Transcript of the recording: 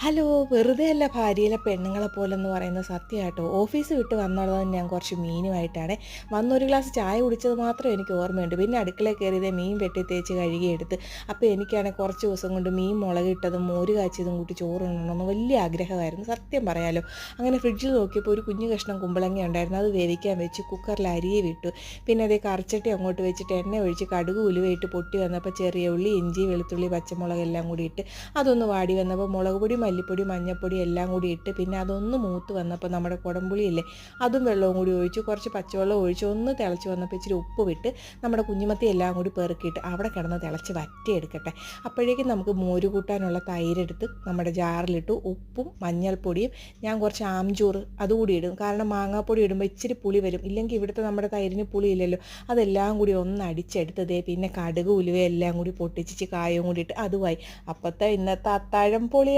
Hello! വെറുതെയല്ല ഭാര്യയിലെ പെണ്ണുങ്ങളെ പോലെന്ന് പറയുന്നത് സത്യമാട്ടോ. ഓഫീസ് വിട്ട് വന്നുള്ളത് ഞാൻ കുറച്ച് മീനുമായിട്ടാണേ. വന്നൊരു ഗ്ലാസ് ചായ കുടിച്ചത് മാത്രം എനിക്ക് ഓർമ്മയുണ്ട്. പിന്നെ അടുക്കളയിൽ കയറിയത് മീൻ വെട്ടി തേച്ച് കഴുകിയെടുത്ത്. അപ്പോൾ എനിക്കാണെങ്കിൽ കുറച്ച് ദിവസം കൊണ്ട് മീൻ മുളകിട്ടതും മോര് കാച്ചിയതും കൂട്ടി ചോറുണ്ണണമെന്ന് വലിയ ആഗ്രഹമായിരുന്നു. സത്യം പറയാലോ. അങ്ങനെ ഫ്രിഡ്ജിൽ നോക്കിയപ്പോൾ ഒരു കുഞ്ഞു കഷ്ണം കുമ്പളങ്ങ ഉണ്ടായിരുന്നു. അത് വേവിക്കാൻ വെച്ച് കുക്കറിൽ അരിയെ വിട്ടു. പിന്നെ അതേ കറിച്ചട്ടി അങ്ങോട്ട് വെച്ചിട്ട് എണ്ണ ഒഴിച്ച് കടുക് ഉലുവയിട്ട് പൊട്ടി വന്നപ്പോൾ ചെറിയ ഉള്ളി, ഇഞ്ചി, വെളുത്തുള്ളി, പച്ചമുളക് എല്ലാം കൂടി ഇട്ട് അതൊന്ന് വാടി വന്നപ്പോൾ മുളക് പൊടി, മല്ലിപ്പൊടി, മഞ്ഞൾപ്പൊടി എല്ലാം കൂടി ഇട്ട് പിന്നെ അതൊന്ന് മൂത്ത് വന്നപ്പോൾ നമ്മുടെ കുടംപുളിയില്ലേ അതും വെള്ളവും കൂടി ഒഴിച്ച് കുറച്ച് പച്ചവെള്ളം ഒഴിച്ച് ഒന്ന് തിളച്ച് വന്നപ്പോൾ ഇച്ചിരി ഉപ്പ് വിട്ട് നമ്മുടെ കുഞ്ഞുമത്തി എല്ലാം കൂടി പെറുക്കിയിട്ട് അവിടെ കിടന്ന് തിളച്ച് വറ്റിയെടുക്കട്ടെ. അപ്പോഴേക്കും നമുക്ക് മോര് കൂട്ടാനുള്ള തൈരെടുത്ത് നമ്മുടെ ജാറിലിട്ടു. ഉപ്പും മഞ്ഞൾപ്പൊടിയും ഞാൻ കുറച്ച് ആംചൂർ അതുകൂടി ഇടും. കാരണം മാങ്ങാപ്പൊടി ഇടുമ്പോൾ ഇച്ചിരി പുളി വരും. ഇല്ലെങ്കിൽ ഇവിടുത്തെ നമ്മുടെ തൈരിന് പുളി ഇല്ലല്ലോ. അതെല്ലാം കൂടി ഒന്ന് അടിച്ചെടുത്തതേ പിന്നെ കടുക് ഉലുവ എല്ലാം കൂടി പൊട്ടിച്ചിച്ച് കായവും കൂടി ഇട്ട് അതുമായി. അപ്പോഴത്തെ ഇന്നത്തെ അത്താഴം പൊളിയാണ്.